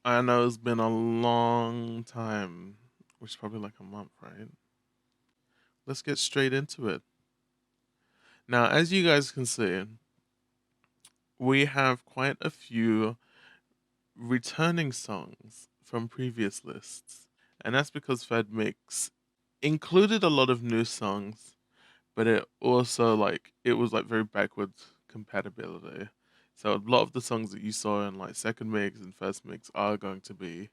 I know it's been a long time, which is probably like a month, right? Let's get straight into it. Now, as you guys can see, we have quite a few returning songs from previous lists. And that's because Fed Mix included a lot of new songs, but it also it was like very backwards compatibility. So a lot of the songs that you saw in like second mix and first mix are going to be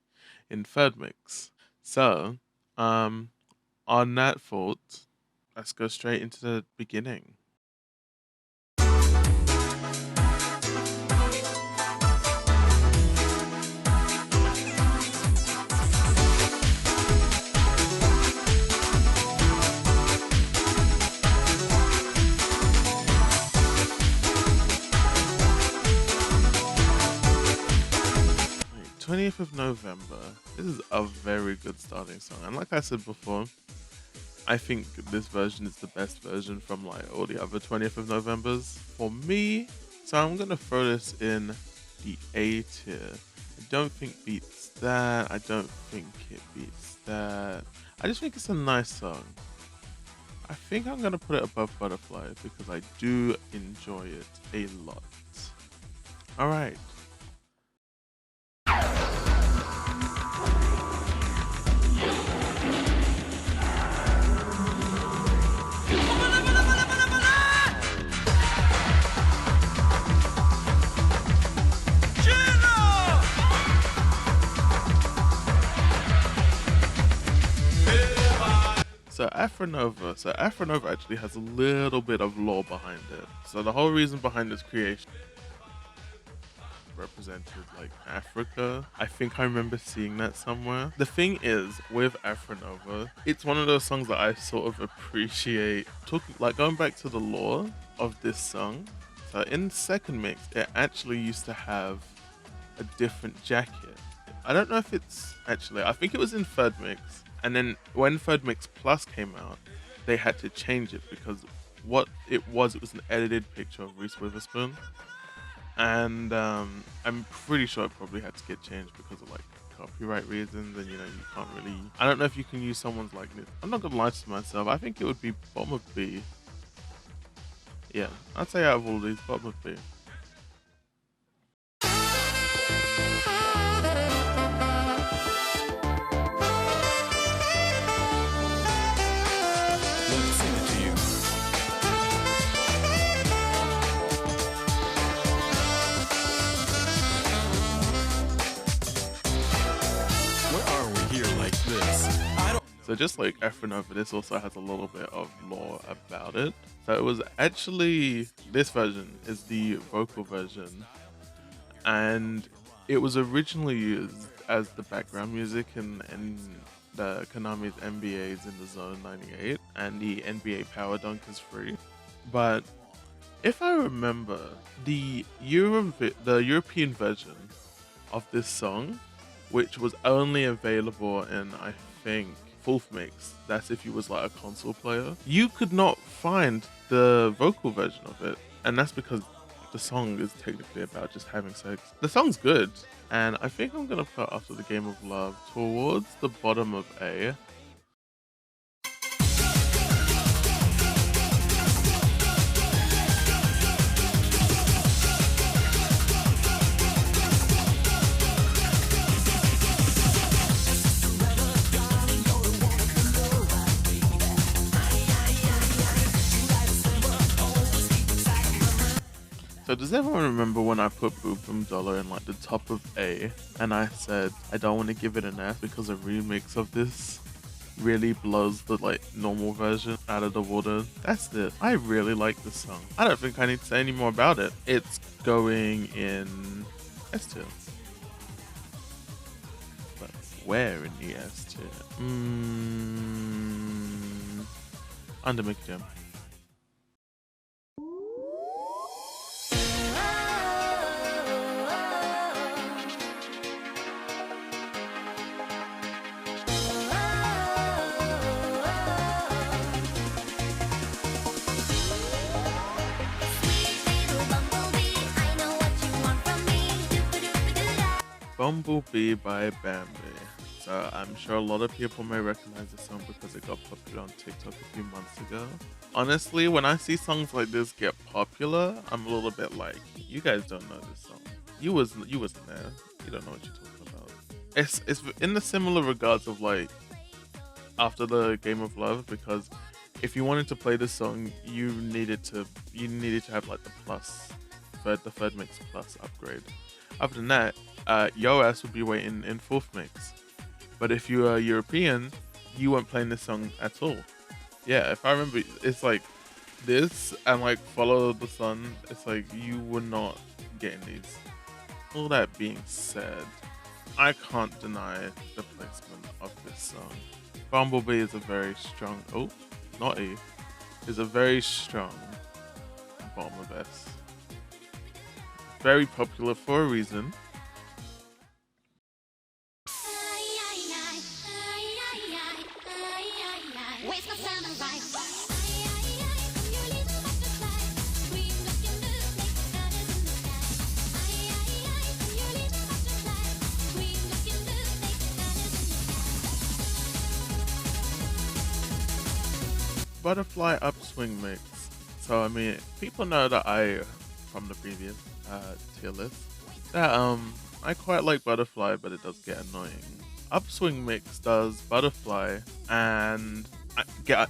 in third mix. So, on that thought, let's go straight into the beginning. 20th of November. This is a very good starting song. And like I said before, I think this version is the best version from like all the other 20th of Novembers for me. So I'm going to throw this in the A tier. I don't think beats that. I don't think it beats that. I just think it's a nice song. I think I'm going to put it above Butterfly because I do enjoy it a lot. Alright. So Afronova actually has a little bit of lore behind it. So the whole reason behind its creation represented like Africa. I think I remember seeing that somewhere. The thing is with Afronova, it's one of those songs that I sort of appreciate. Going back to the lore of this song. So in second mix, it actually used to have a different jacket. I don't know if it's actually, I think it was in third mix. And then when Third Mix Plus came out, they had to change it because what it was an edited picture of Reese Witherspoon. And I'm pretty sure it probably had to get changed because of like copyright reasons. And you know, you can't really, I don't know if you can use someone's likeness. I'm not gonna lie to myself, I think it would be Bumble Bee. Yeah, I'd say out of all these, Bumble Bee. So just like Afronova, this also has a little bit of lore about it. So it was actually, this version is the vocal version. And it was originally used as the background music in the Konami's NBA's In the Zone 98. And the NBA Power Dunk is free. But if I remember, the European version of this song, which was only available in, I think, fourth mix, that's if you was like a console player, you could not find the vocal version of it. And that's because the song is technically about just having sex. The song's good, and I think I'm gonna put After the Game of Love towards the bottom of A. So does everyone remember when I put Boom Boom Dollar in like the top of A and I said I don't want to give it an F because a remix of this really blows the like normal version out of the water? That's this. I really like this song. I don't think I need to say any more about it. It's going in S tier. But where in the S tier? Under Mickey Jam. Bumble Bee by Bambi. So I'm sure a lot of people may recognize this song because it got popular on TikTok a few months ago. Honestly, when I see songs like this get popular, I'm a little bit like, you guys don't know this song. You wasn't there. You don't know what you're talking about. It's in the similar regards of like After the Game of Love, because if you wanted to play this song, you needed to have like the third mix plus upgrade. Other than that, your ass would be waiting in fourth mix. But if you are European, you weren't playing this song at all. Yeah, if I remember, it's like this and like Follow the Sun. It's like you were not getting these. All that being said, I can't deny the placement of this song. Bumblebee is a very strong, is a very strong bottom of S. Very popular for a reason. Butterfly Upswing mix. So I mean, people know that from the previous tier list, that I quite like Butterfly, but it does get annoying. Upswing mix does Butterfly and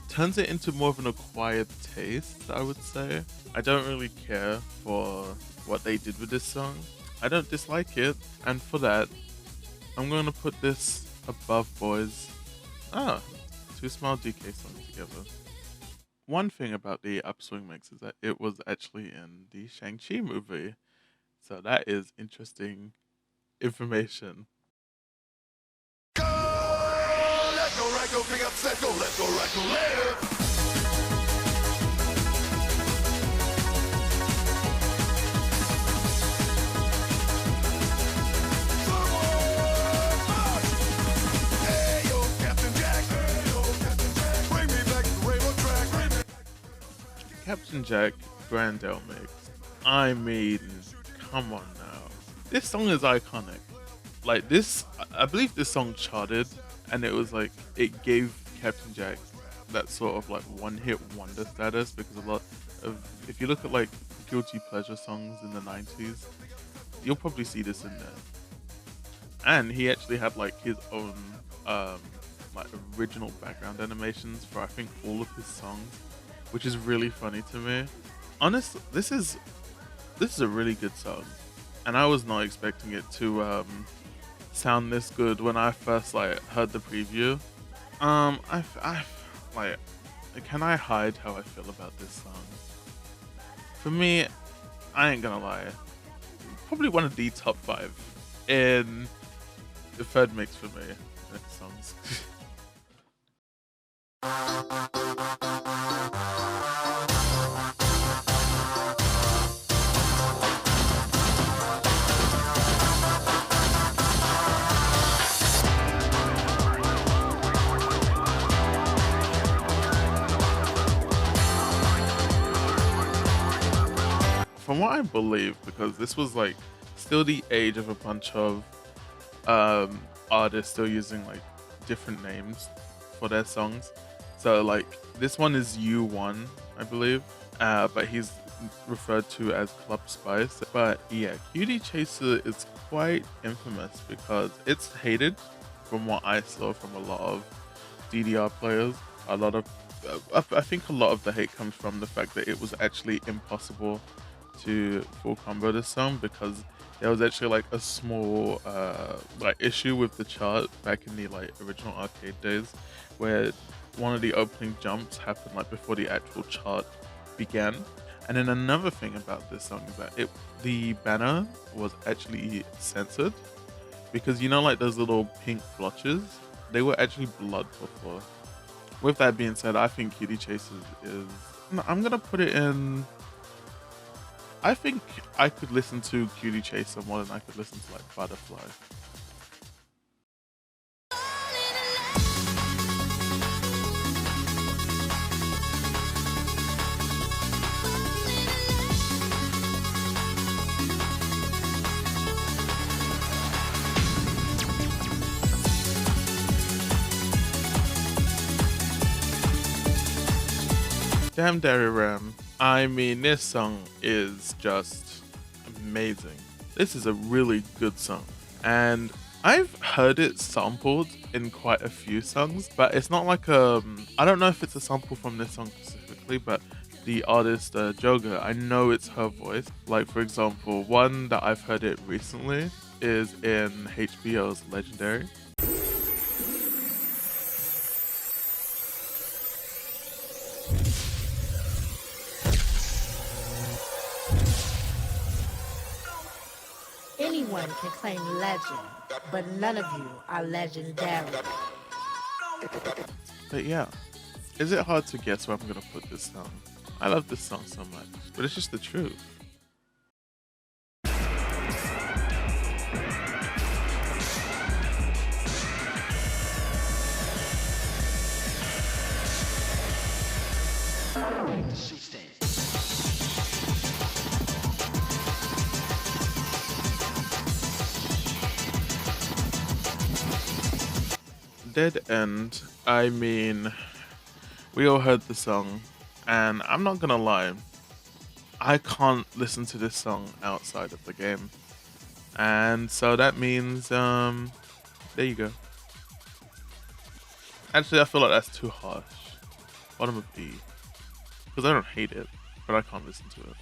turns it into more of an acquired taste, I would say. I don't really care for what they did with this song. I don't dislike it, and for that, I'm going to put this above Boys. Two Smile DK songs together. One thing about the Upswing mix is that it was actually in the Shang-Chi movie. So that is interesting information. Captain Jack Grandale mix. I mean, come on now. This song is iconic. Like this, I believe this song charted, and it was like, it gave Captain Jack that sort of like one-hit wonder status, because a lot of, if you look at like guilty pleasure songs in the 90s, you'll probably see this in there. And he actually had like his own like original background animations for I think all of his songs, which is really funny to me. Honestly, this is a really good song, and I was not expecting it to sound this good when I first like heard the preview. I like, can I hide how I feel about this song? For me, I ain't gonna lie, probably one of the top 5 in the third mix for me. Songs. From what I believe, because this was like still the age of a bunch of artists still using like different names for their songs. So like this one is U1, I believe, but he's referred to as Club Spice. But yeah, Cutie Chaser is quite infamous because it's hated from what I saw from a lot of DDR players. A lot of, I think a lot of the hate comes from the fact that it was actually impossible to full combo this song, because there was actually like a small like issue with the chart back in the like original arcade days, where one of the opening jumps happened like before the actual chart began. And then another thing about this song is that the banner was actually censored, because you know like those little pink blotches, they were actually blood before. With that being said, I think Cutie Chaser is, I'm gonna put it in, I think I could listen to Cutie Chaser more than I could listen to like Butterfly. Damn Dariram. I mean, this song is just amazing. This is a really good song. And I've heard it sampled in quite a few songs, but it's not like I don't know if it's a sample from this song specifically, but the artist Joga, I know it's her voice. Like, for example, one that I've heard it recently is in HBO's Legendary. Anyone can claim legend, but none of you are legendary. But yeah, is it hard to guess where I'm gonna put this song? I love this song so much, but it's just the truth. Dead End, I mean, we all heard the song, and I'm not gonna lie, I can't listen to this song outside of the game. And so that means, there you go. Actually, I feel like that's too harsh. Bottom of E. Because I don't hate it, but I can't listen to it.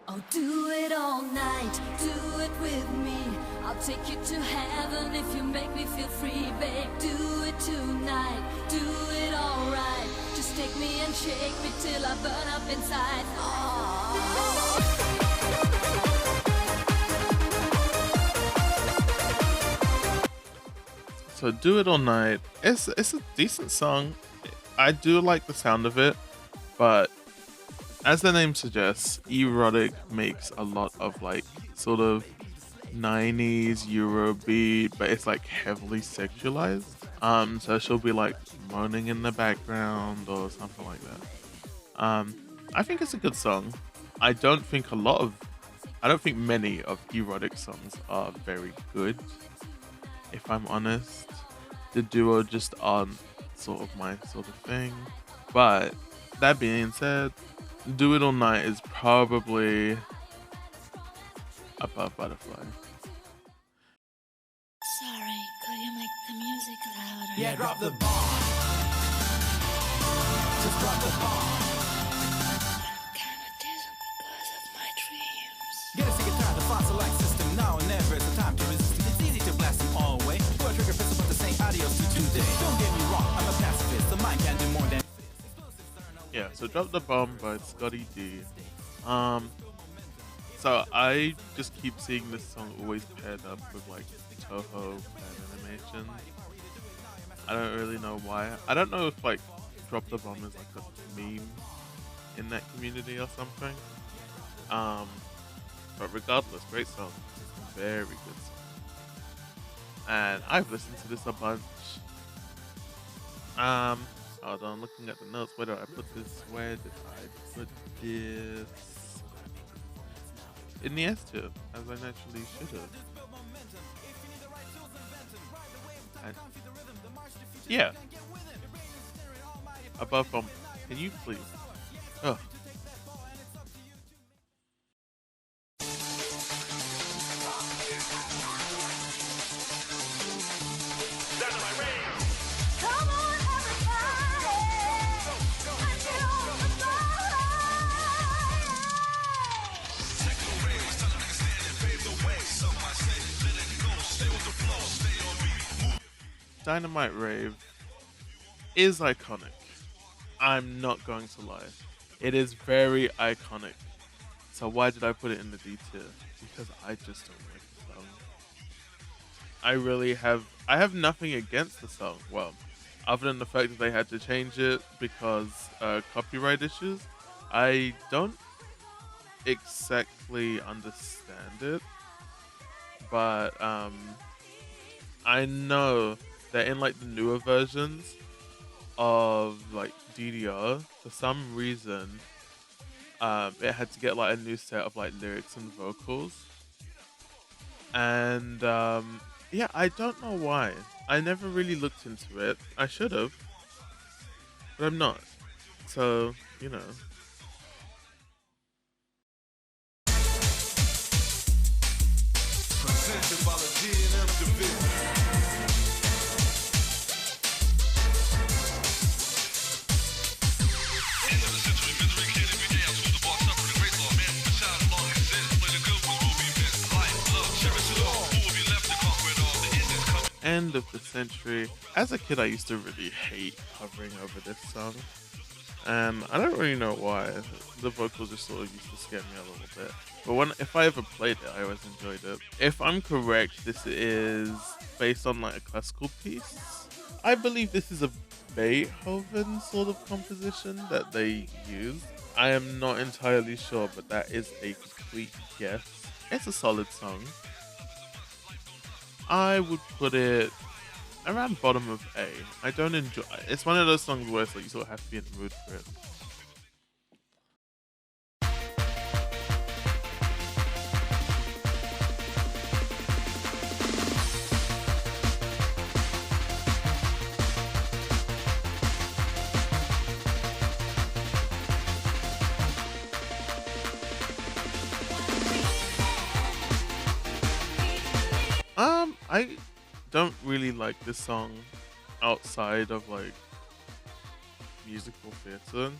I'll do it all night, do it with me. I'll take you to heaven if you make me feel free, babe. Do it tonight, do it all right. Just take me and shake me till I burn up inside. So Do It All Night, it's a decent song. I do like the sound of it, but as the name suggests, Erotic makes a lot of like sort of 90s Eurobeat, but it's like heavily sexualized. So she'll be like moaning in the background or something like that. I think it's a good song. I don't think many of Erotic songs are very good, if I'm honest. The duo just aren't sort of my sort of thing. But that being said, Do It All Night is probably above Butterfly. Sorry, could you make the music louder? Yeah, drop the bomb. Just drop the bomb. I'm kinda dizzy because of my dreams. Get a sick and tired of fossil-like system. Now and never is the time to resist. It's easy to blast them all away. Put a trigger pistol, but to say adios to today. Don't get me wrong, I'm a pacifist. The mind can do more than. Yeah, so Drop the Bomb by Scotty D. So I just keep seeing this song always paired up with like Toho and animation. I don't really know why. I don't know if like Drop the Bomb is like a meme in that community or something. But regardless, great song. Very good song. And I've listened to this a bunch. Hold on, looking at the notes. Where did I put this? Where did I put this? In the S tier, as I naturally should have. And yeah. Above Bomb. Can you please? Oh. Dynamite Rave. Come on, everybody. And get on the Dynamite Rave is iconic. I'm not going to lie. It is very iconic. So why did I put it in the D tier? Because I just don't like the song. I have nothing against the song. Well, other than the fact that they had to change it because copyright issues. I don't exactly understand it. But I know that in like the newer versions of like DDR, for some reason, it had to get like a new set of like lyrics and vocals. And yeah, I don't know why. I never really looked into it. I should have. but I'm not. So, you know. Presented by the D&M division. End of the century. As a kid, I used to really hate hovering over this song. I don't really know why. The vocals just sort of used to scare me a little bit. But if I ever played it, I always enjoyed it. If I'm correct, this is based on like a classical piece. I believe this is a Beethoven sort of composition that they use. I am not entirely sure, but that is a complete guess. It's a solid song. I would put it around bottom of A. I don't enjoy. It's one of those songs where it's like you sort of have to be in the mood for it. I don't really like this song outside of like musical theatre,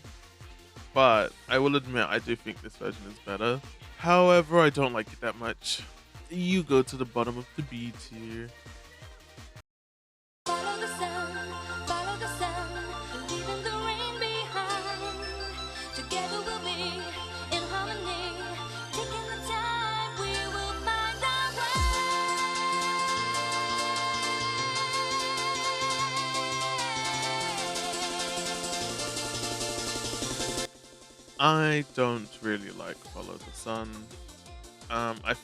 but I will admit I do think this version is better. However, I don't like it that much. You go to the bottom of the B tier. Follow the sun, leaving the rain behind. Together we'll be in harmony. Taking the time, we will find our way. I don't really like Follow the Sun. I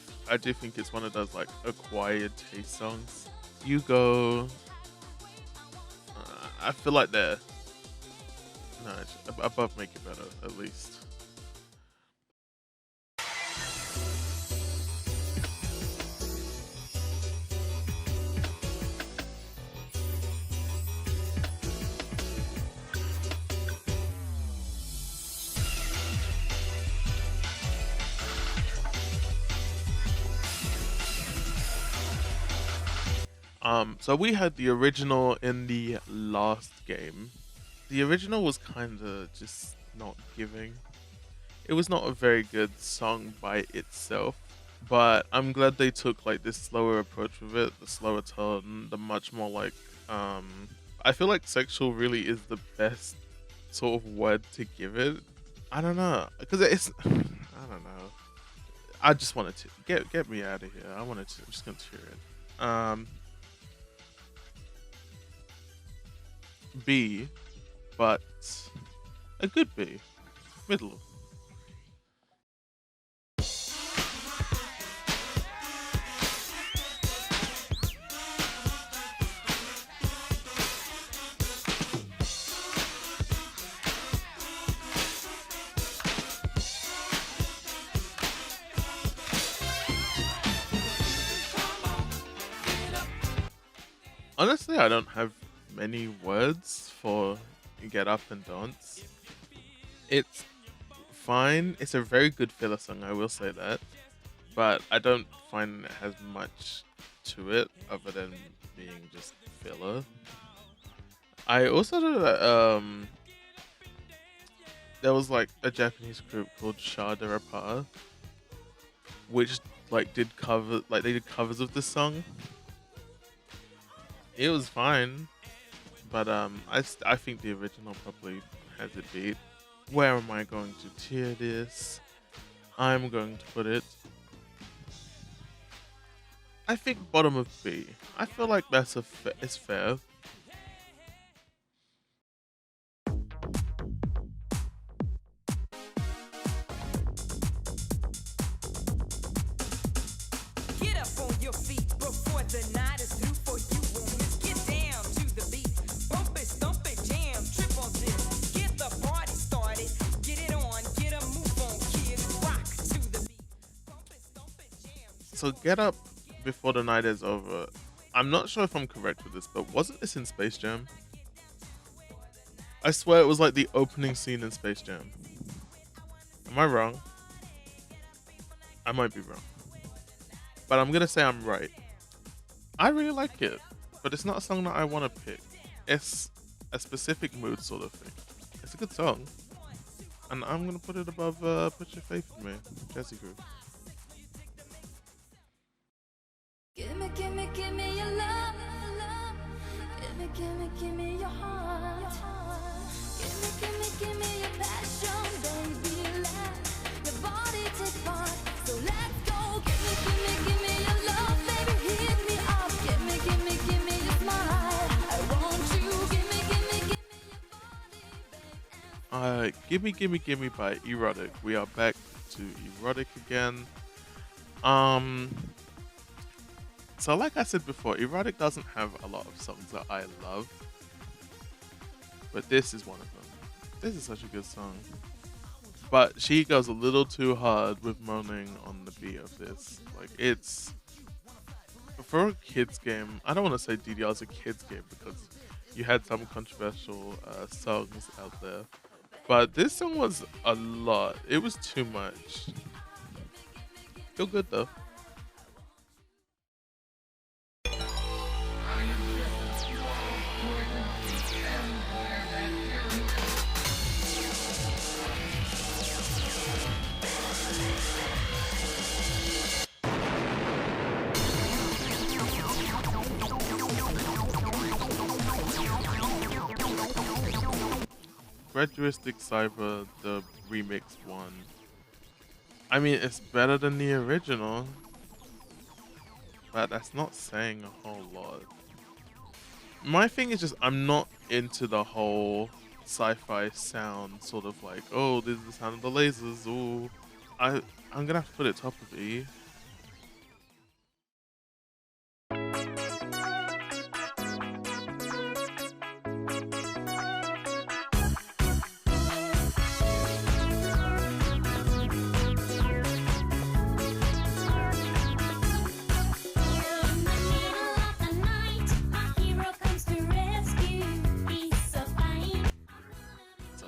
do think it's one of those like acquired taste songs. You go. I feel like they're above Make It Better at least. So we had the original in the last game. The original was kind of just not giving. It was not a very good song by itself, but I'm glad they took like this slower approach with it, the slower tone, the much more like, I feel like sexual really is the best sort of word to give it. I don't know, because it's, I don't know. I just wanted to get me out of here. I'm just gonna cheer it. B, but a good B, middle. Honestly, I don't have many words for Get Up and Dance. It's fine. It's a very good filler song, I will say that. But I don't find it has much to it other than being just filler. I also know that there was like a Japanese group called Dariram, which like they did covers of this song. It was fine. But I think the original probably has it beat. Where am I going to tier this? I'm going to put it, I think, bottom of B. I feel like that's it's fair. Get up on your feet before the night is through for you. So Get Up Before the Night Is Over. I'm not sure if I'm correct with this, but wasn't this in Space Jam? I swear it was like the opening scene in Space Jam. Am I wrong? I might be wrong. But I'm gonna say I'm right. I really like it, but it's not a song that I want to pick. It's a specific mood sort of thing. It's a good song. And I'm gonna put it above Put Your Faith in Me, Jesse Groove. Gimme, gimme, gimme your love. Gimme, gimme, gimme your heart. Gimme, gimme, gimme your passion, baby. Let your body take part. So let's go. Gimme, gimme, gimme your love, baby. Hit me up. Gimme, gimme, gimme your smile. I want you. Gimme, gimme, gimme your body, babe. Gimme Gimme Gimme by Erotic. We are back to Erotic again. So like I said before, Erotic doesn't have a lot of songs that I love, but this is one of them. This is such a good song. But she goes a little too hard with moaning on the beat of this. Like, it's for a kids game. I don't want to say DDR is a kids game because you had some controversial songs out there. But this song was a lot. It was too much. Feel good though. GRADIUSIC Cyber, the remix one. I mean, it's better than the original, but that's not saying a whole lot. My thing is just, I'm not into the whole sci-fi sound, sort of like, oh, this is the sound of the lasers, ooh. I'm gonna have to put it top of E.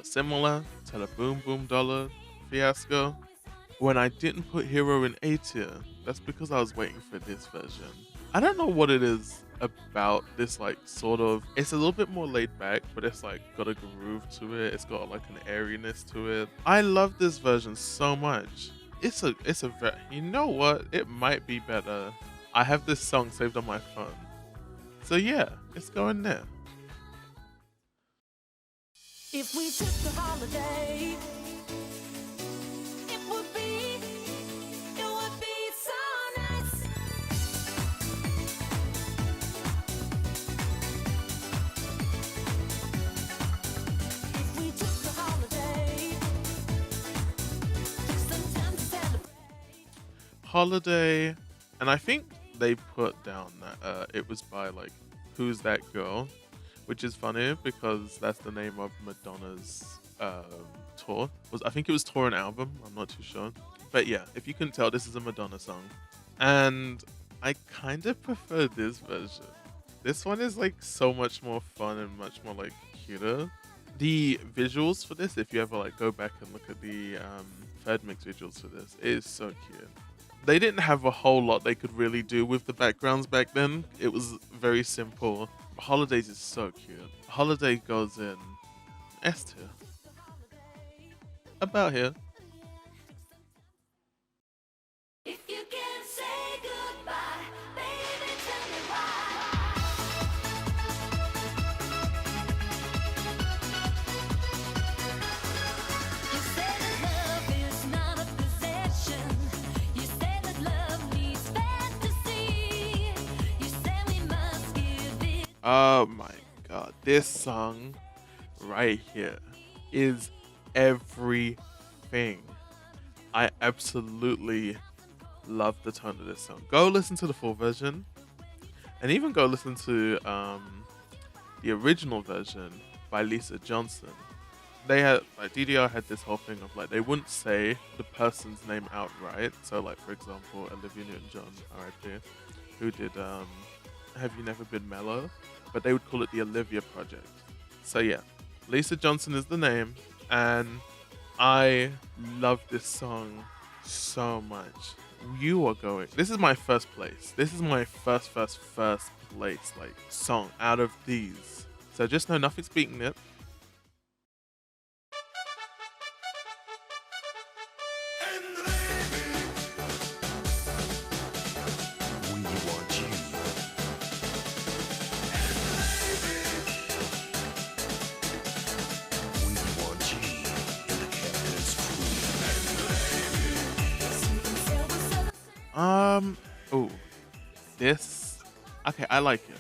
Similar to the Boom Boom Dollar fiasco. When I didn't put Hero in A tier, that's because I was waiting for this version. I don't know what it is about this, like, sort of, it's a little bit more laid back, but it's like got a groove to it. It's got like an airiness to it. I love this version so much. It's a you know what? It might be better. I have this song saved on my phone. So yeah, it's going there. If we took a holiday, it would be so nice. If we took a holiday, took some time to celebrate. Holiday, and I think they put down that it was by like Who's That Girl, which is funny because that's the name of Madonna's tour. I think it was tour and album, I'm not too sure. But yeah, if you couldn't tell, this is a Madonna song. And I kind of prefer this version. This one is like so much more fun and much more like cuter. The visuals for this, if you ever like go back and look at the third mix visuals for this, it is so cute. They didn't have a whole lot they could really do with the backgrounds back then. It was very simple. Holidays is so cute. Holiday goes in S tier. About here. If you can say goodbye, baby, tell me why. You say that love is not a possession. You say that love needs fantasy. You say we must give it. Oh my god, this song right here is everything. I absolutely love the tone of this song. Go listen to the full version, and even go listen to the original version by Lisa Johnson. They had, like, DDR had this whole thing of like, they wouldn't say the person's name outright. So like, for example, Olivia Newton-John, R.I.P., who did Have You Never Been Mellow, but they would call it the Olivia Project. So yeah, Lisa Johnson is the name, and I love this song so much. You are going. This is my first place. This is my first place like song out of these. So just know nothing's beating it. Oh, this. Okay, I like it.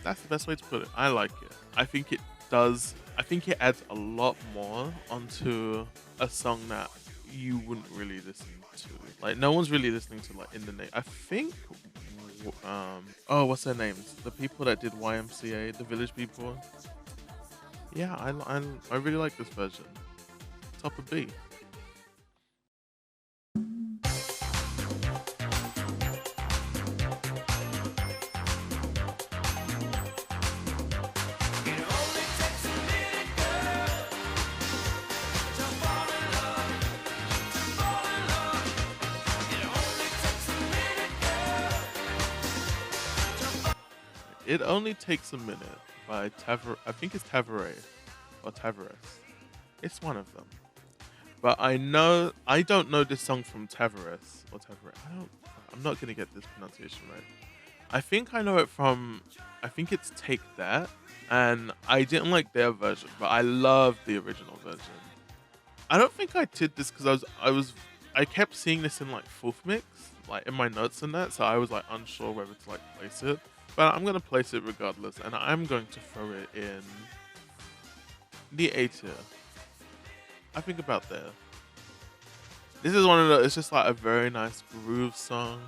That's the best way to put it. I like it. I think it does. I think it adds a lot more onto a song that you wouldn't really listen to. Like, no one's really listening to, like, in the name. I think. Oh, what's their names? The people that did YMCA, the Village People. Yeah, I really like this version. Top of B. It Only Takes a Minute by I think it's Tavare or Tavares. It's one of them. But I don't know this song from Tavares or Tavares. I'm not gonna get this pronunciation right. I think I know it from, I think it's Take That, and I didn't like their version, but I love the original version. I don't think I did this because I kept seeing this in like fourth mix, like in my notes and that, so I was like unsure whether to like place it. But I'm gonna place it regardless, and I'm going to throw it in the A tier. I think about there. This is one of the, it's just like a very nice groove song.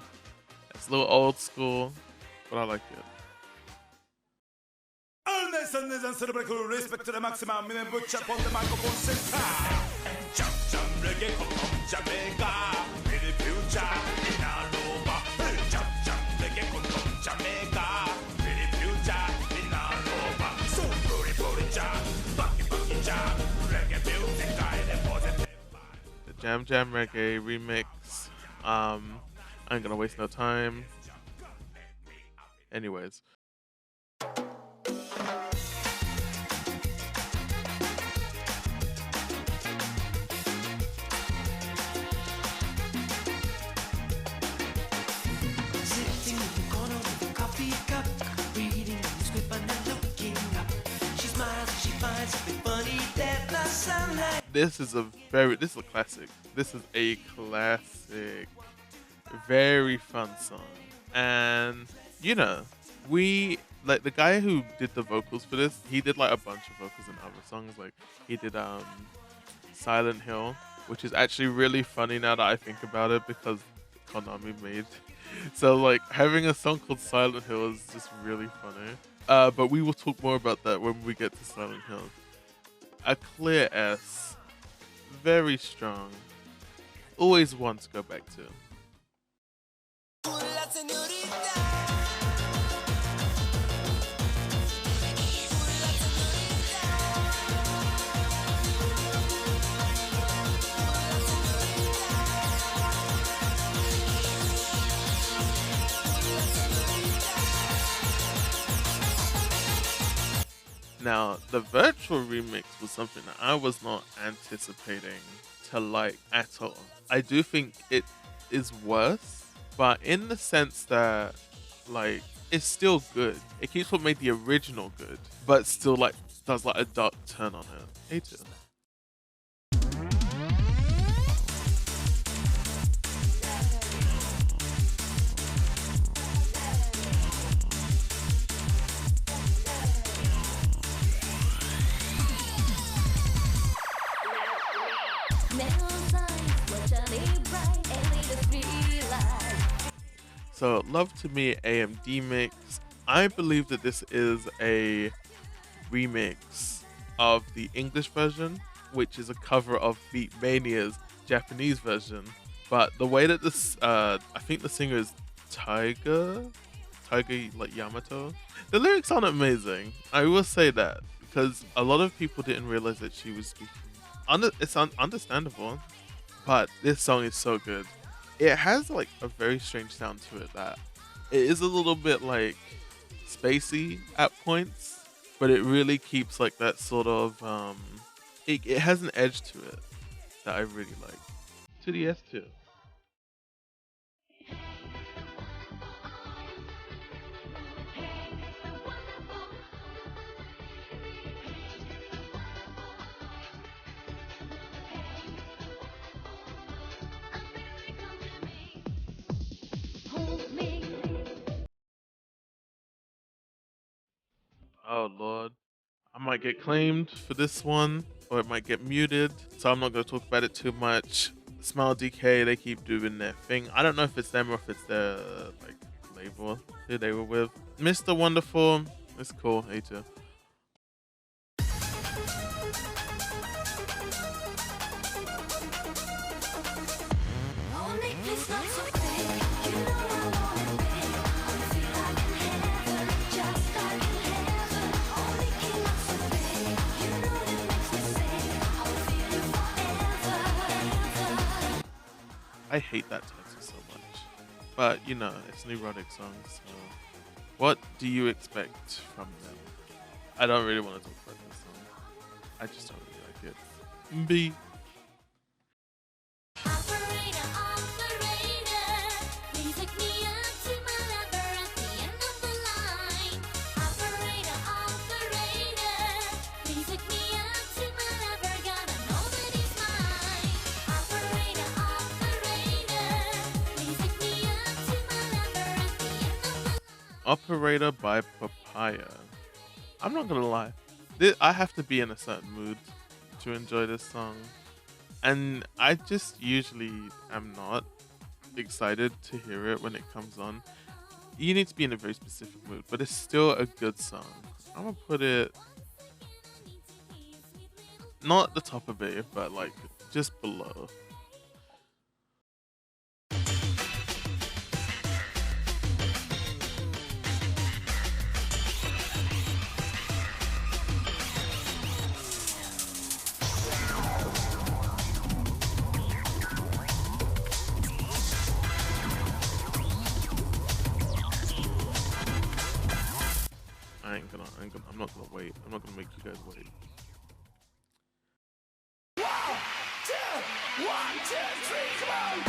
It's a little old school, but I like it. All nations and celebrate respect to the maximum. Minute butcher on the microphone center. Jam Reggae Jamaica. In the future, in Alova. Jam Reggae Jamaica. In the future, in Alova. So Buri Jam, Bucky Jam, Reggae music guide positive. The Jam Reggae remix. I ain't gonna waste no time. Anyways. This is a classic. This is a classic, very fun song. And you know, we like the guy who did the vocals for this, he did like a bunch of vocals in other songs. Like he did Silent Hill, which is actually really funny now that I think about it because Konami made. So like having a song called Silent Hill is just really funny. But we will talk more about that when we get to Silent Hill. A clear S, very strong, always one to go back to. Now, the virtual remix was something that I was not anticipating to like at all. I do think it is worse, but in the sense that like it's still good. It keeps what made the original good, but still like does like a dark turn on it. A tier. So, Love to Me AMD mix. I believe that this is a remix of the English version, which is a cover of Beatmania's Japanese version. But the way that this, I think the singer is Taiga like Yamato. The lyrics aren't amazing. I will say that because a lot of people didn't realize that she was speaking. It's understandable, but this song is so good. It has like a very strange sound to it that it is a little bit like spacey at points, but it really keeps like that sort of it has an edge to it that I really like. To the S tier. Oh lord, I might get claimed for this one, or it might get muted, so I'm not going to talk about it too much. Smile DK, they keep doing their thing. I don't know if it's them or if it's their like label who they were with. Mr. Wonderful, it's cool, A2. I hate that title so much, but you know, it's an erotic song, so what do you expect from them? I don't really want to talk about this song. I just don't really like it. B. Operator by Papaya. I'm not gonna lie, I have to be in a certain mood to enjoy this song, and I just usually am not excited to hear it when it comes on. You need to be in a very specific mood, but it's still a good song. I'm gonna put it not at the top of it, but like just below. I'm not gonna wait. I'm not gonna make you guys wait. One, two, three, come on!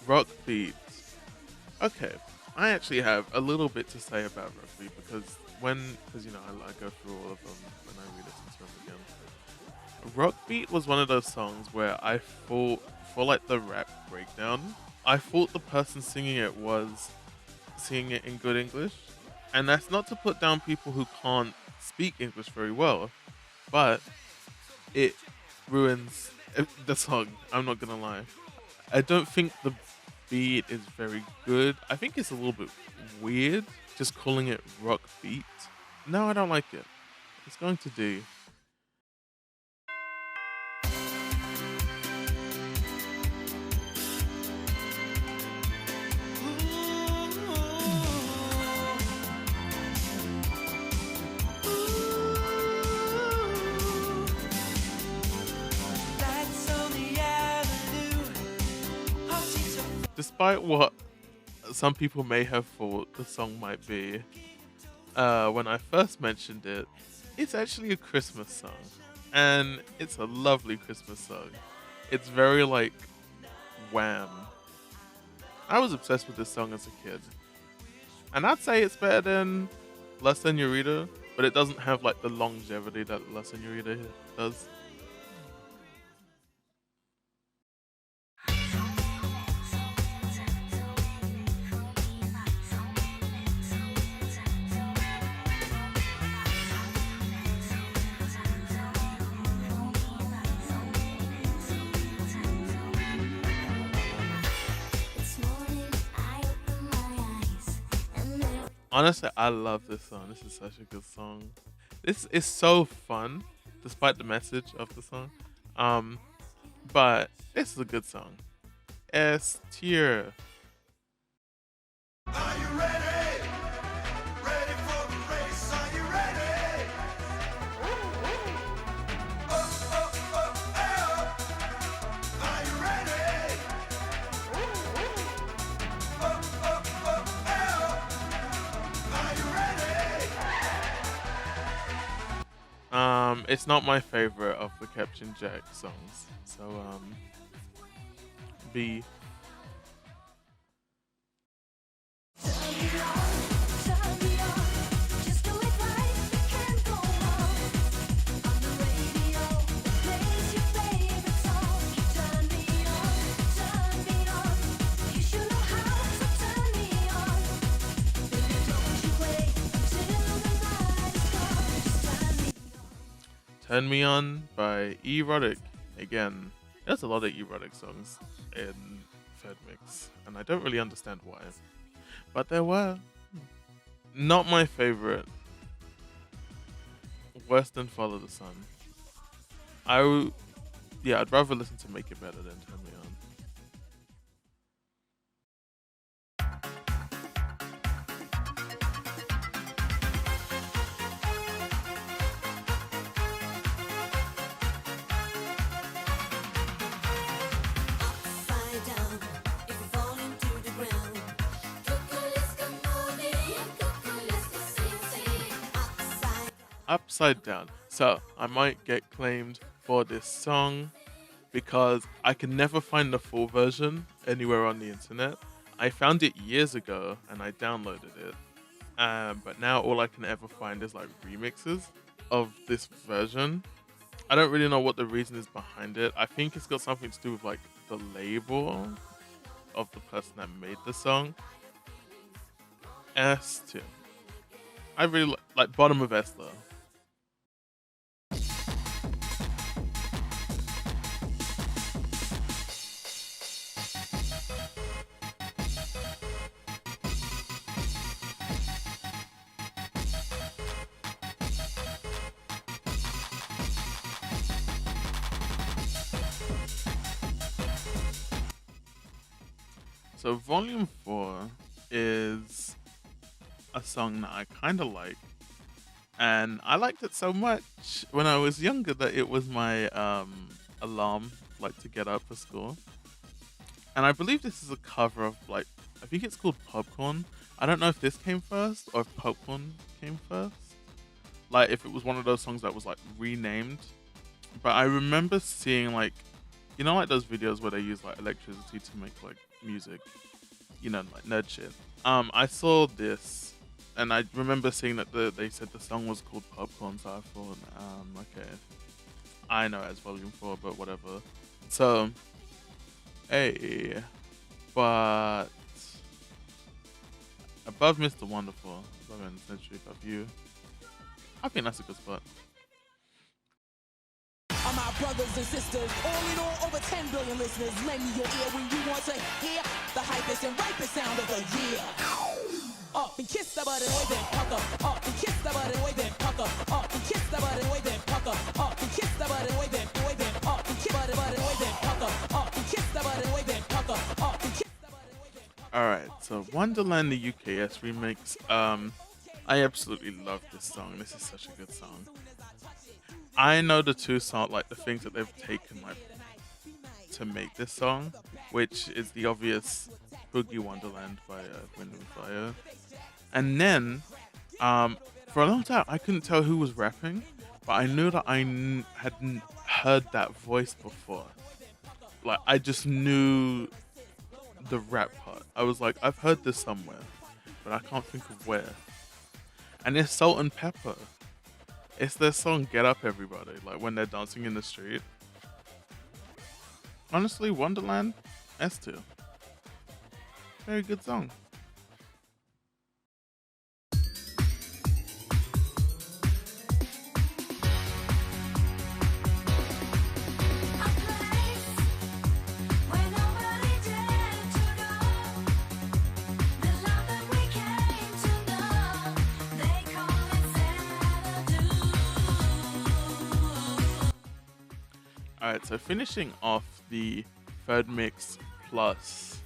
Rock beats. Okay, I actually have a little bit to say about rock beat because you know I go through all of them when I re-listen to them again. Rock beat was one of those songs where I thought, for like the rap breakdown, I thought the person singing it was singing it in good English, and that's not to put down people who can't speak English very well, but it ruins the song. I'm not gonna lie. I don't think the beat is very good. I think it's a little bit weird just calling it rock beat. No, I don't like it. It's going to D. Despite what some people may have thought the song might be, when I first mentioned it, it's actually a Christmas song. And it's a lovely Christmas song. It's very like Wham. I was obsessed with this song as a kid. And I'd say it's better than La Senorita, but it doesn't have like the longevity that La Senorita does. Honestly, I love this song. This is such a good song. This is so fun, despite the message of the song. Um, but this is a good song. S tier. Are you ready? Ready for the race? Are you ready? Are you ready? Are you ready? It's not my favorite of the Captain Jack songs. So B. Turn Me On by Erotic. Again, there's a lot of erotic songs in Fed Mix, and I don't really understand why. But there were. Not my favorite. Worse than Follow the Sun. I'd rather listen to Make It Better than Turn Me On. Upside Down. So I might get claimed for this song because I can never find the full version anywhere on the internet. I found it years ago and I downloaded it, but now all I can ever find is like remixes of this version. I don't really know what the reason is behind it. I think it's got something to do with like the label of the person that made the song. S tier. I really like bottom of S though. So Volume 4 is a song that I kind of like, and I liked it so much when I was younger that it was my alarm, like to get up for school. And I believe this is a cover of like, I think it's called Popcorn. I don't know if this came first or if Popcorn came first. Like if it was one of those songs that was like renamed. But I remember seeing like, you know, like those videos where they use like electricity to make like music, you know, like nerd shit. I saw this and I remember seeing that they said the song was called Popcorn, so I thought, okay, I know it's Volume 4, but whatever. So, hey, but above Mr. Wonderful, above End Century, above you, I think that's a good spot. All my brothers and sisters, all in all, over 10 billion listeners. Lend me your ear when you want to hear the hypest and ripest sound of the year. Up and kiss the button, way then pucker. Up and kiss the button, way then pucker. Up and kiss the button, way then pucker. Up and kiss the button, way then up and kiss the button, way then pucker. Up and kiss the button, way then pucker. Up and kiss the button, way then pucker. Alright, so Wonderland the UKS remix. I absolutely love this song. This is such a good song. I know the two song, like the things that they've taken like to make this song, which is the obvious Boogie Wonderland by Wind and Fire. And then, for a long time, I couldn't tell who was rapping, but I knew that I hadn't heard that voice before. Like, I just knew the rap part. I was like, I've heard this somewhere, but I can't think of where. And it's Salt and Pepper. It's their song Get Up Everybody, like when they're dancing in the street. Honestly, Wonderland, S2. Very good song. Alright, so finishing off the third mix plus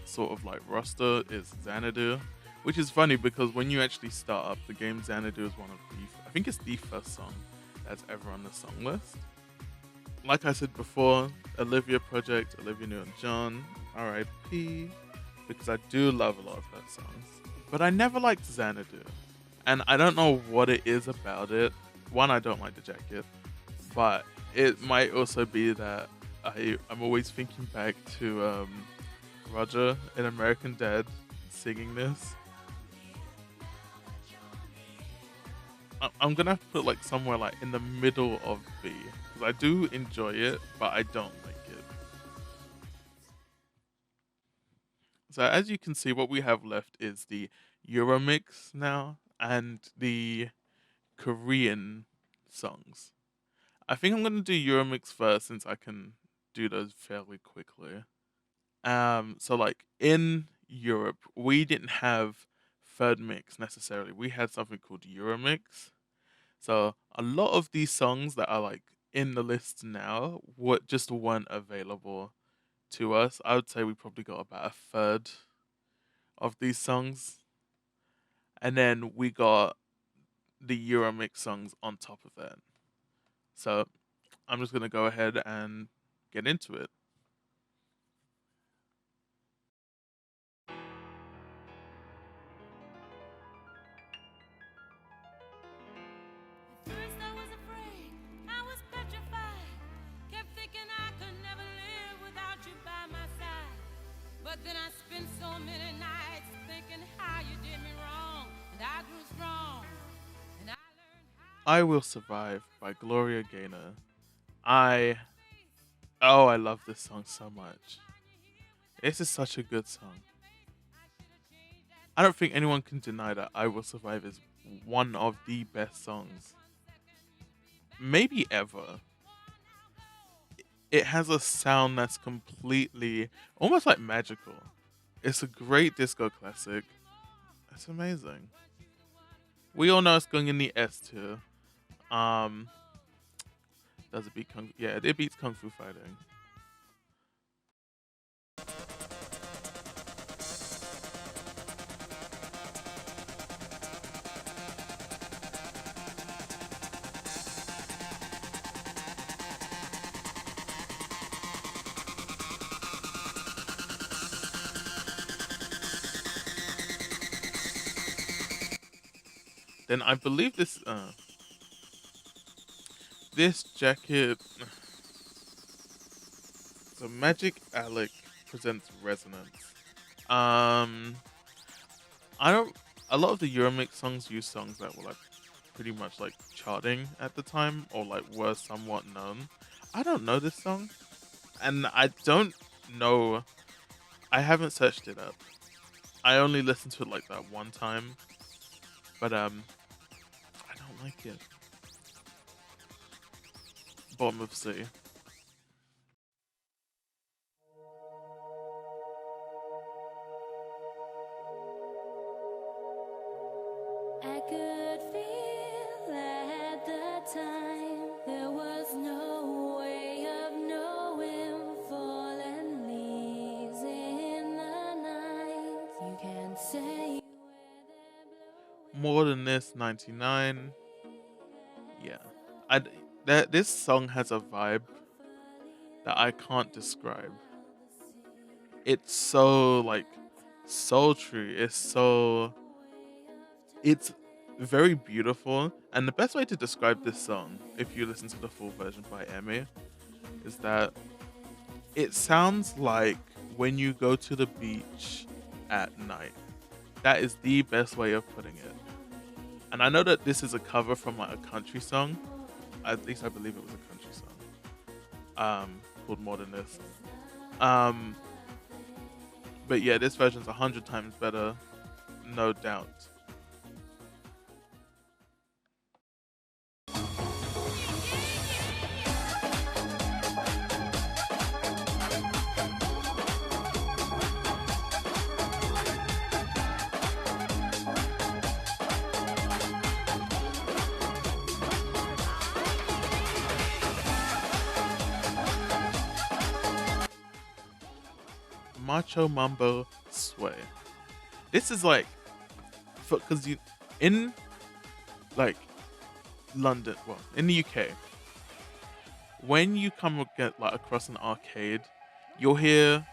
sort of like roster is Xanadu, which is funny because when you actually start up the game, Xanadu is one of the, I think it's the first song that's ever on the song list. Like I said before, Olivia Project, Olivia Newton-John, R.I.P. because I do love a lot of her songs. But I never liked Xanadu. And I don't know what it is about it. One, I don't like the jacket. But it might also be that I'm always thinking back to Roger in American Dad singing this. I'm gonna have to put like somewhere like in the middle of B. Because I do enjoy it, but I don't like it. So as you can see, what we have left is the Euromix now and the Korean songs. I think I'm gonna do Euromix first since I can do those fairly quickly. So like in Europe, we didn't have third mix necessarily. We had something called Euromix. So a lot of these songs that are like in the list now just weren't available to us. I would say we probably got about a third of these songs. And then we got the Euromix songs on top of that. So I'm just going to go ahead and get into it. But then I spent so many nights thinking how you did me wrong, and I grew strong, and I learned how. I Will Survive by Gloria Gaynor. I love this song so much. This is such a good song. I don't think anyone can deny that I Will Survive is one of the best songs maybe ever. It has a sound that's completely, almost like magical. It's a great disco classic. It's amazing. We all know it's going in the S tier. Does it beat Kung? Yeah, it beats Kung Fu Fighting. Then I believe this jacket. So Magic Alec presents Resonance. A lot of the Euromix songs use songs that were like pretty much like charting at the time or like were somewhat known. I don't know this song, and I don't know. I haven't searched it up. I only listened to it like that one time, but I don't like it. Bottom of C. I could feel at the time there was no way of knowing fallen leaves in the night. You can't say More Than This 99. Yeah. This song has a vibe that I can't describe. It's so like sultry. It's very beautiful. And the best way to describe this song, if you listen to the full version by Emmy, is that it sounds like when you go to the beach at night. That is the best way of putting it. And I know that this is a cover from like a country song. At least I believe it was a country song. Called More Than This. But yeah, this version's 100 times better, no doubt. Macho Mambo Sway. This is like, because you in like London, well, in the UK, when you come get like across an arcade, you'll hear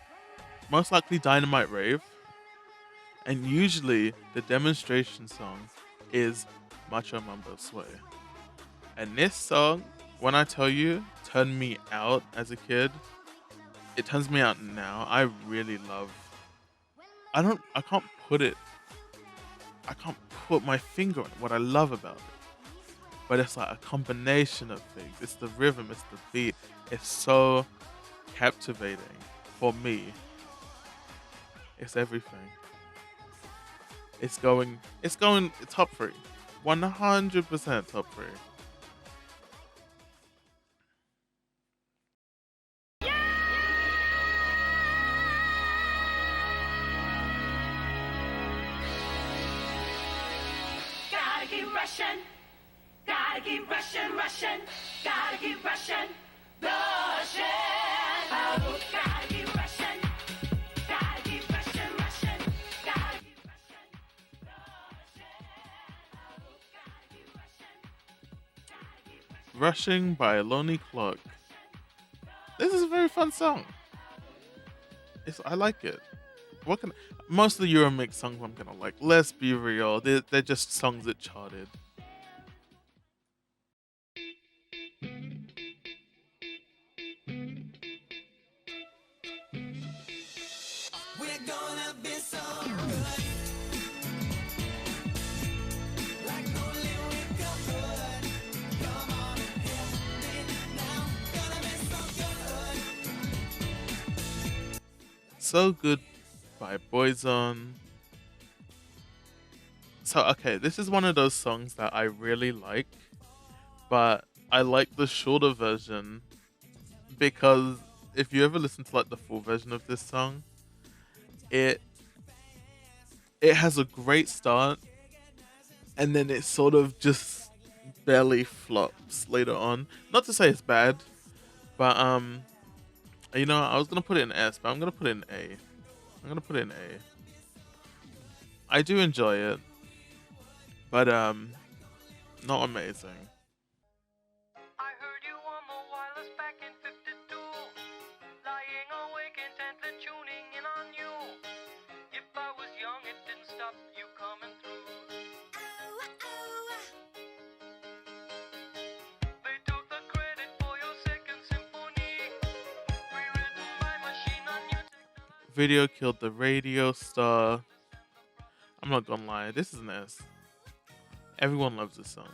most likely Dynamite Rave, and usually the demonstration song is Macho Mambo Sway. And this song, when I tell you, turned me out as a kid. It turns me out now. I really love. I can't put my finger on it, what I love about it. But it's like a combination of things. It's the rhythm, it's the beat. It's so captivating for me. It's everything. It's going top 3. 100% top 3. Gotta keep rushing. Gotta keep rushing, rushing. Gotta keep rushing, rushing. Oh, gotta keep rushing. Gotta keep rushing, rushing. Gotta keep rushing, rushing. Oh, gotta keep rushing. Gotta keep rushing. Rushing by Lonely Clock. This is a very fun song. I like it. Most of the Euromix songs I'm gonna like. Let's be real, they're just songs that charted. We're gonna be so good. Like only we could. Come on and help me now. Gonna be so good. So Good by Boyzone. So, okay, this is one of those songs that I really like, but I like the shorter version because if you ever listen to like the full version of this song, it has a great start and then it sort of just barely flops later on. Not to say it's bad, but you know, I was gonna put it in S, but I'm gonna put it in A. I do enjoy it, but not amazing. I heard you on the wireless back in 52, lying awake intently tuning in on you. If I was young, it didn't stop you coming through. They took the credit for your second symphony, rewritten by machine on your technology. Video killed the radio star. I'm not gonna lie, this is an S. Everyone loves this song.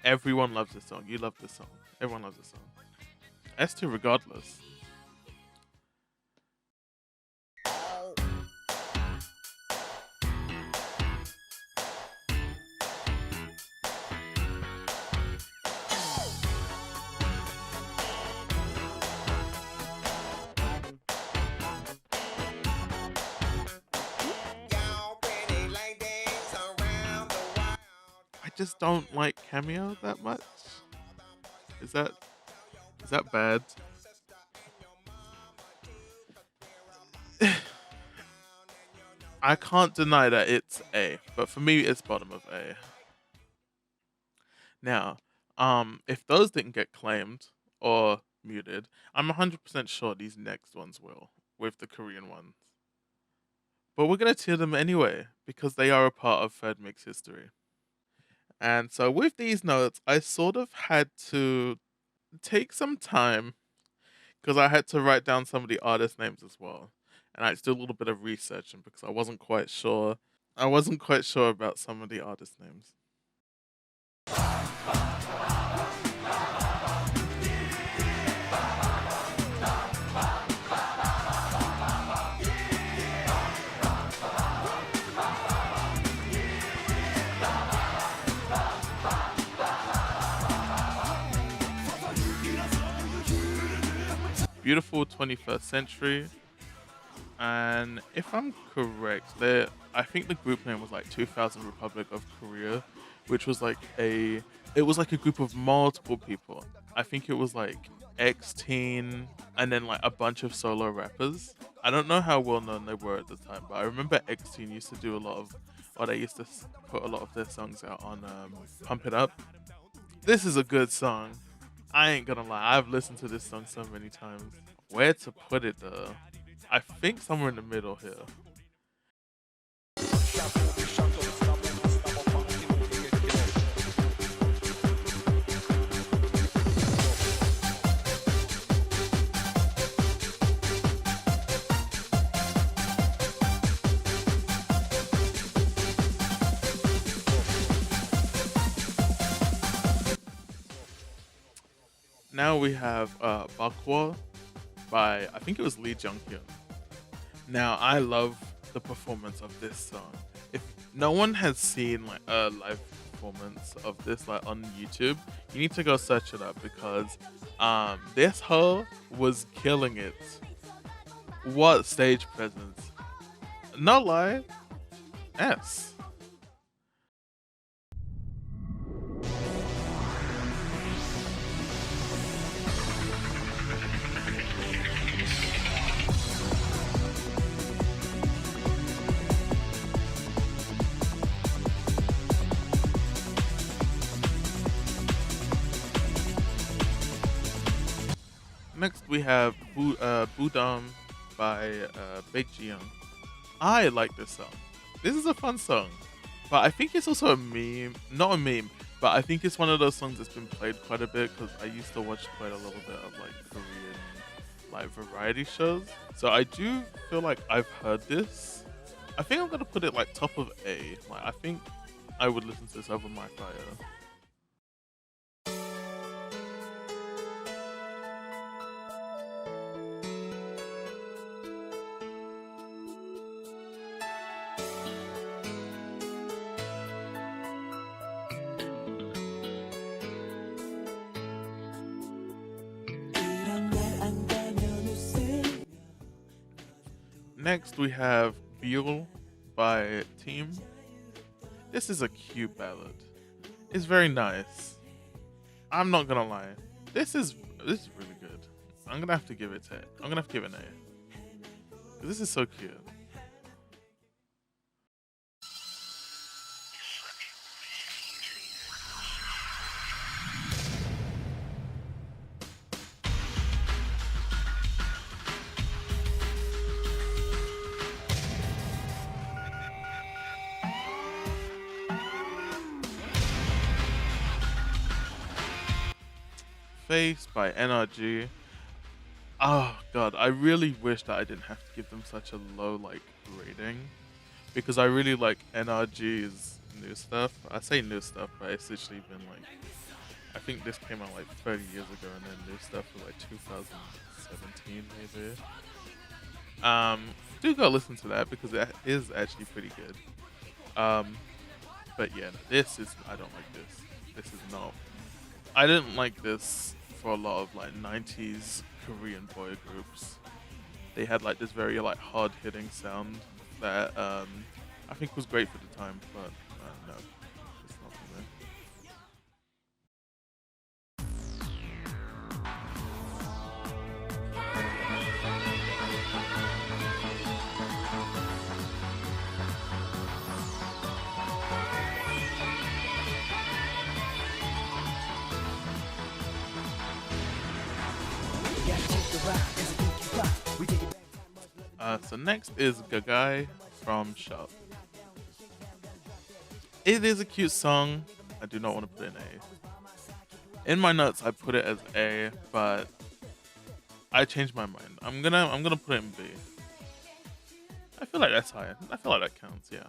Everyone loves this song. You love this song. Everyone loves this song. S2 regardless. I just don't like Cameo that much. Is that bad? I can't deny that it's A, but for me it's bottom of A. Now, if those didn't get claimed or muted, I'm 100% sure these next ones will, with the Korean ones. But we're gonna tier them anyway, because they are a part of third mix history. And so with these notes, I sort of had to take some time because I had to write down some of the artist names as well. And I had to do a little bit of research because I wasn't quite sure. About some of the artist names. Beautiful 21st Century, and if I'm correct, I think the group name was like 2000 Republic of Korea, which was like a group of multiple people. I think it was like X-Teen and then like a bunch of solo rappers. I don't know how well known they were at the time, but I remember X-Teen used to do a lot of, or they used to put a lot of their songs out on Pump It Up. This is a good song. I ain't gonna lie, I've listened to this song so many times. Where to put it though? I think somewhere in the middle here. Now we have Kkwo by, I think it was Lee Jung-hyun. Now I love the performance of this song. If no one has seen like a live performance of this like on YouTube, you need to go search it up because this hoe was killing it. What stage presence? No lie. Yes. Next we have Budam by Big Gyoung. I like this song. This is a fun song, but I think it's also a meme. Not a meme, but I think it's one of those songs that's been played quite a bit because I used to watch quite a little bit of like Korean like variety shows. So I do feel like I've heard this. I think I'm gonna put it like top of A. Like I think I would listen to this over My Fire. Next we have Byul by Team. This is a cute ballad. It's very nice. I'm not gonna lie. This is really good. I'm gonna have to give it an A. This is so cute. Face by NRG. Oh god, I really wish that I didn't have to give them such a low like rating because I really like NRG's new stuff. I say new stuff, but it's literally been like, I think this came out like 30 years ago and then new stuff was like 2017 maybe. Do go listen to that because it is actually pretty good. But yeah, this is, I don't like this. This is not. I didn't like this for a lot of like 90s Korean boy groups. They had like this very like hard hitting sound that I think was great for the time, but no, it's not for me. So next is Gaggai from Shop. It is a cute song. I do not want to put it in A. In my notes, I put it as A, but I changed my mind. I'm gonna put it in B. I feel like that's higher. I feel like that counts. Yeah.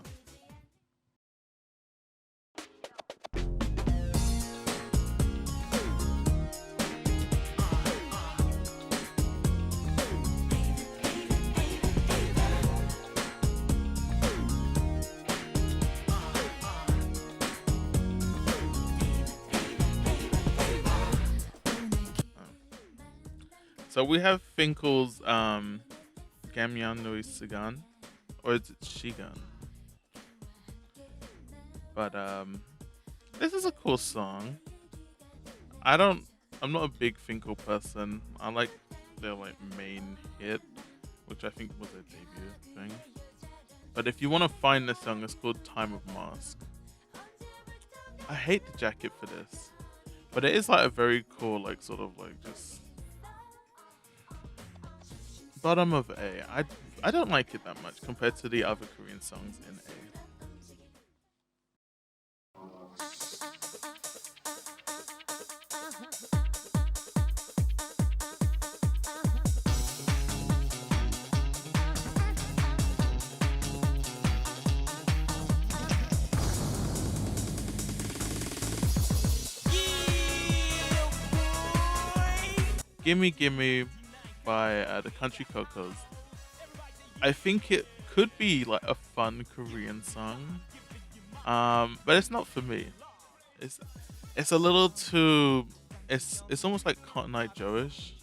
So we have Finkel's Gamyeonui Sigan, or is it Sigan? But this is a cool song. I'm not a big Finkel person. I like their like main hit, which I think was their debut thing. But if you want to find this song, it's called Time of Mask. I hate the jacket for this, but it is like a very cool, like sort of like just bottom of A. I don't like it that much compared to the other Korean songs in A. Gimme Gimme by the Country Cocos. I think it could be like a fun Korean song, but it's not for me. It's a little too. It's almost like Cotton Eye Joe-ish.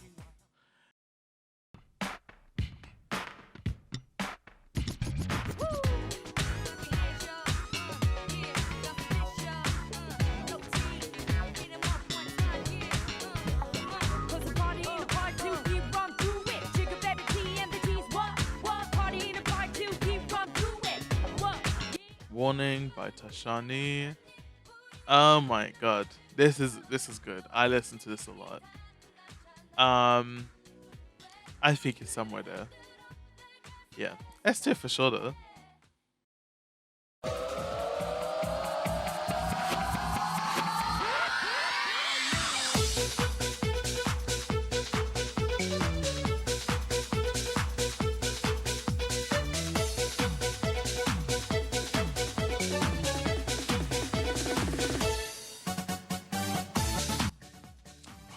Warning by Tashani. Oh my god, this is good. I listen to this a lot. I think it's somewhere there. Yeah, S tier for sure though.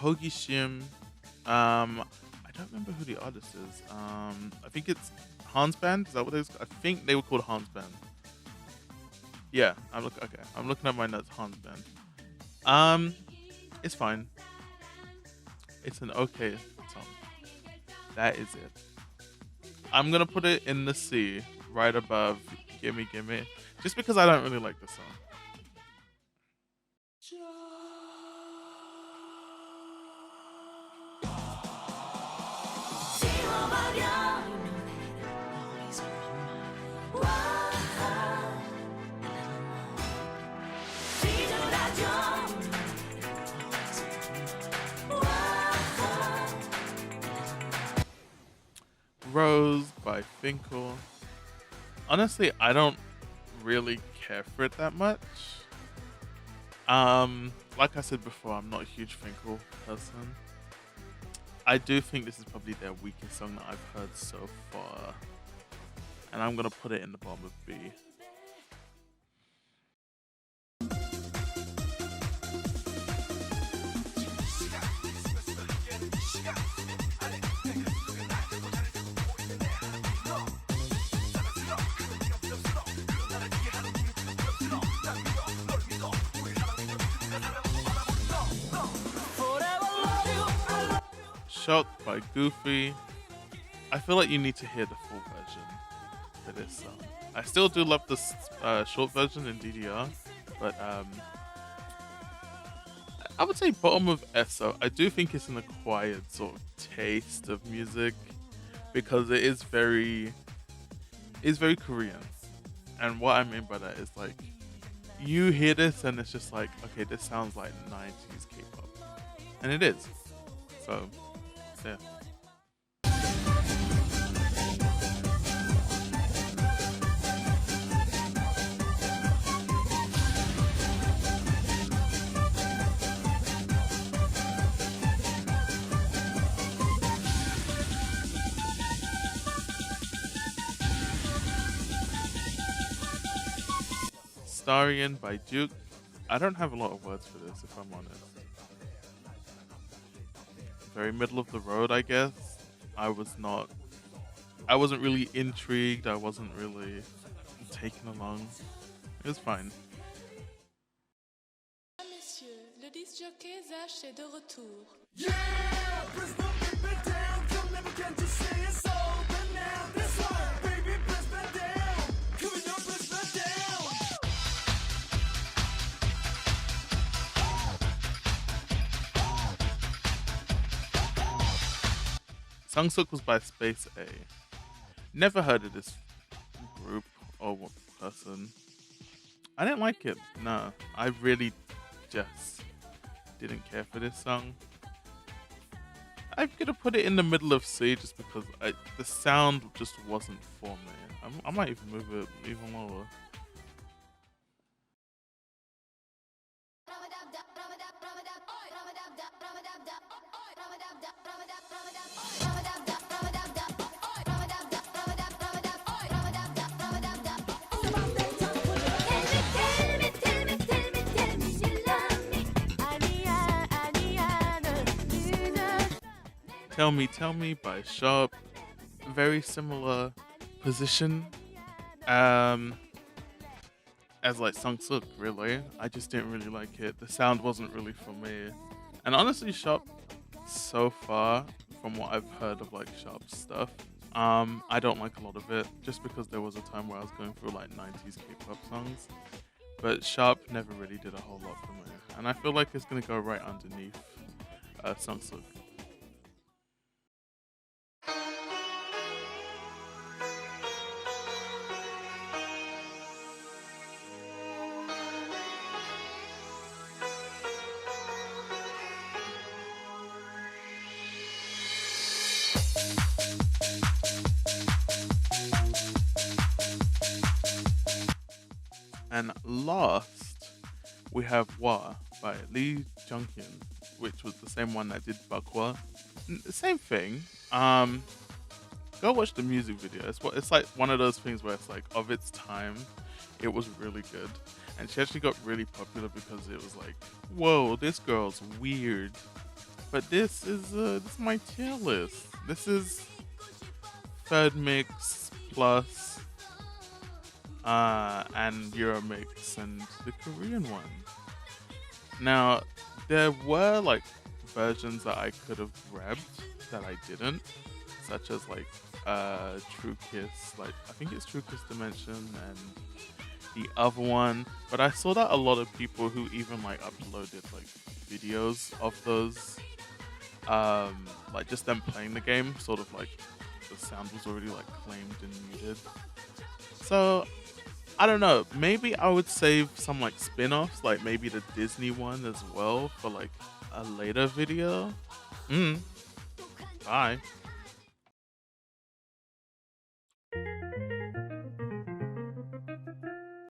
Hogisim. I don't remember who the artist is. I think it's Hans Band. Is that what it is? I think they were called Hans Band. Yeah, I'm looking at my notes. Hans Band. It's fine. It's an okay song. That is it. I'm gonna put it in the C, right above Gimme Gimme, just because I don't really like this song. Rose by Finkel. Honestly, I don't really care for it that much. Like I said before, I'm not a huge Finkel person. I do think this is probably their weakest song that I've heard so far. And I'm gonna put it in the bottom of B. Shocked by Goofy. I feel like you need to hear the full version for this song. I still do love the short version in DDR, but I would say bottom of S. So I do think it's an acquired sort of taste of music because it is very Korean. And what I mean by that is like you hear this and it's just like, okay, this sounds like 90s K-pop, and it is. So. Yeah. Starian by Duke. I don't have a lot of words for this, if I'm honest. Very middle of the road, I guess. I wasn't really intrigued. I wasn't really taken along. It was fine. Messieurs, le disc jockey Zach est de retour. Sungsuk was by Space A. Never heard of this group or person. I didn't like it. No, I really just didn't care for this song. I'm gonna put it in the middle of C just because the sound just wasn't for me. I might even move it even lower. Tell Me by Sharp. Very similar position as like Sungsuk, really. I just didn't really like it. The sound wasn't really for me. And honestly, Sharp, so far, from what I've heard of like Sharp's stuff, I don't like a lot of it, just because there was a time where I was going through like 90s K-pop songs. But Sharp never really did a whole lot for me. And I feel like it's gonna go right underneath Sungsuk. And last, we have Wa by Lee Junghyun, which was the same one that did Bakwa. Same thing. Go watch the music video. It's like one of those things where it's like, of its time, it was really good. And she actually got really popular because it was like, whoa, this girl's weird. But this is my tier list. This is third mix plus and Euromix and the Korean one. Now, there were like versions that I could have grabbed that I didn't, such as like True Kiss, like I think it's True Kiss Dimension and the other one. But I saw that a lot of people who even like uploaded like videos of those, like just them playing the game, sort of like the sound was already like claimed and muted. So I don't know, maybe I would save some like spin-offs, like maybe the Disney one as well for like a later video. Bye.